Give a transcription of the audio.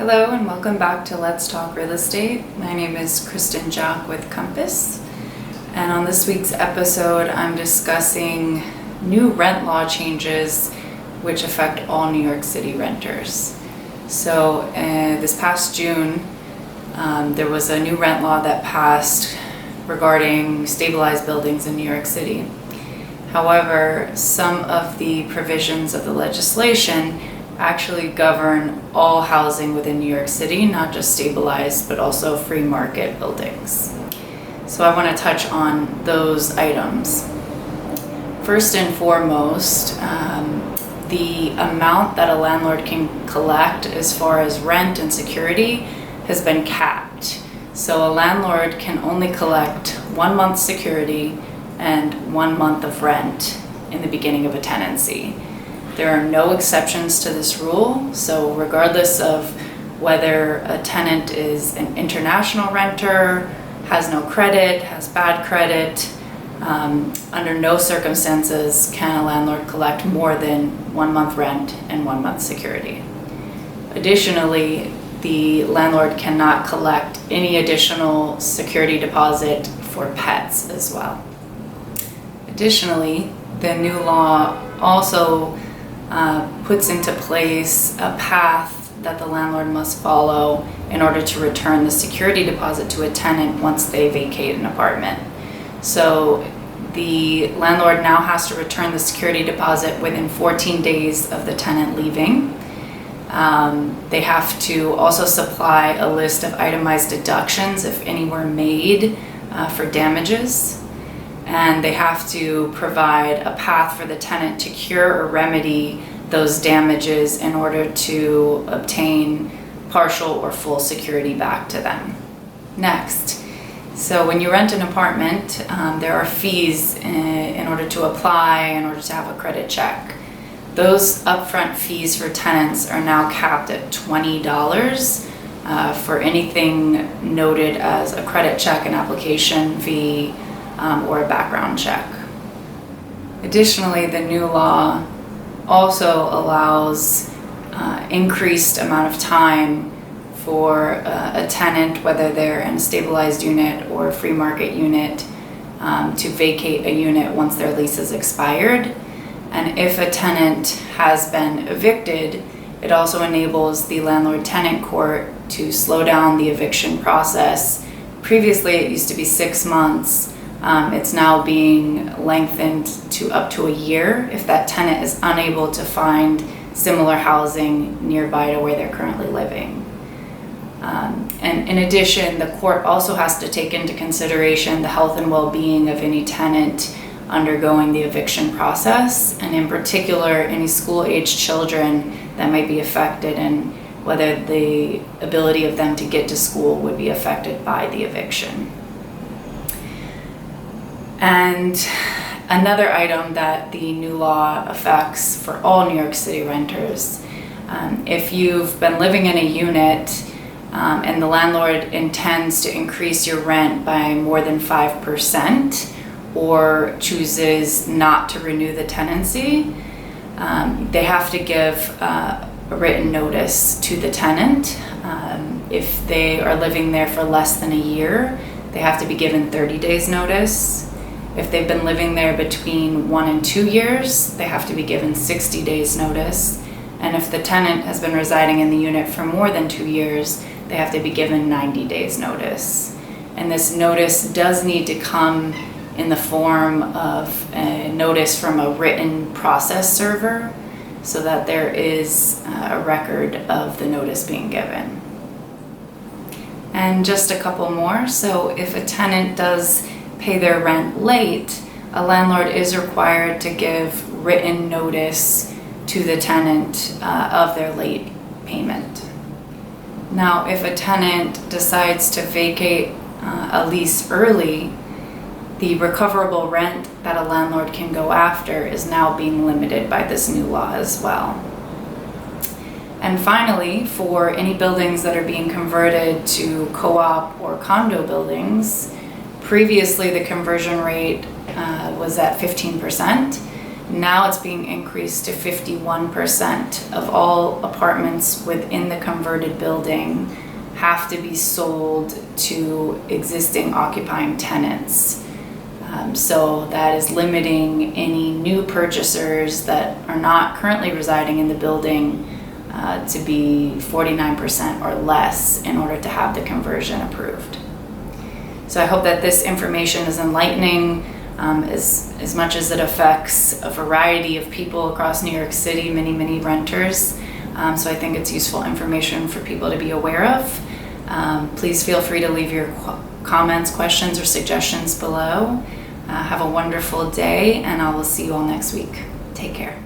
Hello and welcome back to Let's Talk Real Estate. My name is Kristen Jock with Compass, and on this week's episode I'm discussing new rent law changes which affect all New York City renters. So this past June there was a new rent law that passed regarding stabilized buildings in New York City. However, some of the provisions of the legislation actually govern all housing within New York City, not just stabilized, but also free market buildings. So I want to touch on those items. First and foremost, the amount that a landlord can collect as far as rent and security has been capped. So a landlord can only collect 1 month's security and 1 month of rent in the beginning of a tenancy. There are no exceptions to this rule, so regardless of whether a tenant is an international renter, has no credit, has bad credit, under no circumstances can a landlord collect more than 1 month rent and 1 month security. Additionally, the landlord cannot collect any additional security deposit for pets as well. Additionally, the new law also puts into place a path that the landlord must follow in order to return the security deposit to a tenant once they vacate an apartment. So the landlord now has to return the security deposit within 14 days of the tenant leaving. They have to also supply a list of itemized deductions, if any were made, for damages. And they have to provide a path for the tenant to cure or remedy those damages in order to obtain partial or full security back to them. Next, so when you rent an apartment, there are fees in order to apply, in order to have a credit check. Those upfront fees for tenants are now capped at $20 for anything noted as a credit check, an application fee, or a background check. Additionally, the new law also allows increased amount of time for a tenant, whether they're in a stabilized unit or a free market unit, to vacate a unit once their lease is expired. And if a tenant has been evicted, it also enables the landlord-tenant court to slow down the eviction process. Previously, it used to be 6 months. It's now being lengthened to up to a year if that tenant is unable to find similar housing nearby to where they're currently living. And in addition, the court also has to take into consideration the health and well-being of any tenant undergoing the eviction process, and in particular, any school-aged children that might be affected and whether the ability of them to get to school would be affected by the eviction. And another item that the new law affects for all New York City renters, if you've been living in a unit and the landlord intends to increase your rent by more than 5% or chooses not to renew the tenancy, they have to give a written notice to the tenant. If they are living there for less than a year, they have to be given 30 days notice. If they've been living there between 1 and 2 years, they have to be given 60 days notice. And if the tenant has been residing in the unit for more than 2 years, they have to be given 90 days notice. And this notice does need to come in the form of a notice from a written process server so that there is a record of the notice being given. And just a couple more. So if a tenant does pay their rent late, a landlord is required to give written notice to the tenant of their late payment. Now, if a tenant decides to vacate a lease early, the recoverable rent that a landlord can go after is now being limited by this new law as well. And finally, for any buildings that are being converted to co-op or condo buildings, previously the conversion rate was at 15%. Now it's being increased to 51% of all apartments within the converted building have to be sold to existing occupying tenants. So that is limiting any new purchasers that are not currently residing in the building to be 49% or less in order to have the conversion approved. So I hope that this information is enlightening as much as it affects a variety of people across New York City, many renters. So I think it's useful information for people to be aware of. Please feel free to leave your comments, questions, or suggestions below. Have a wonderful day, and I will see you all next week. Take care.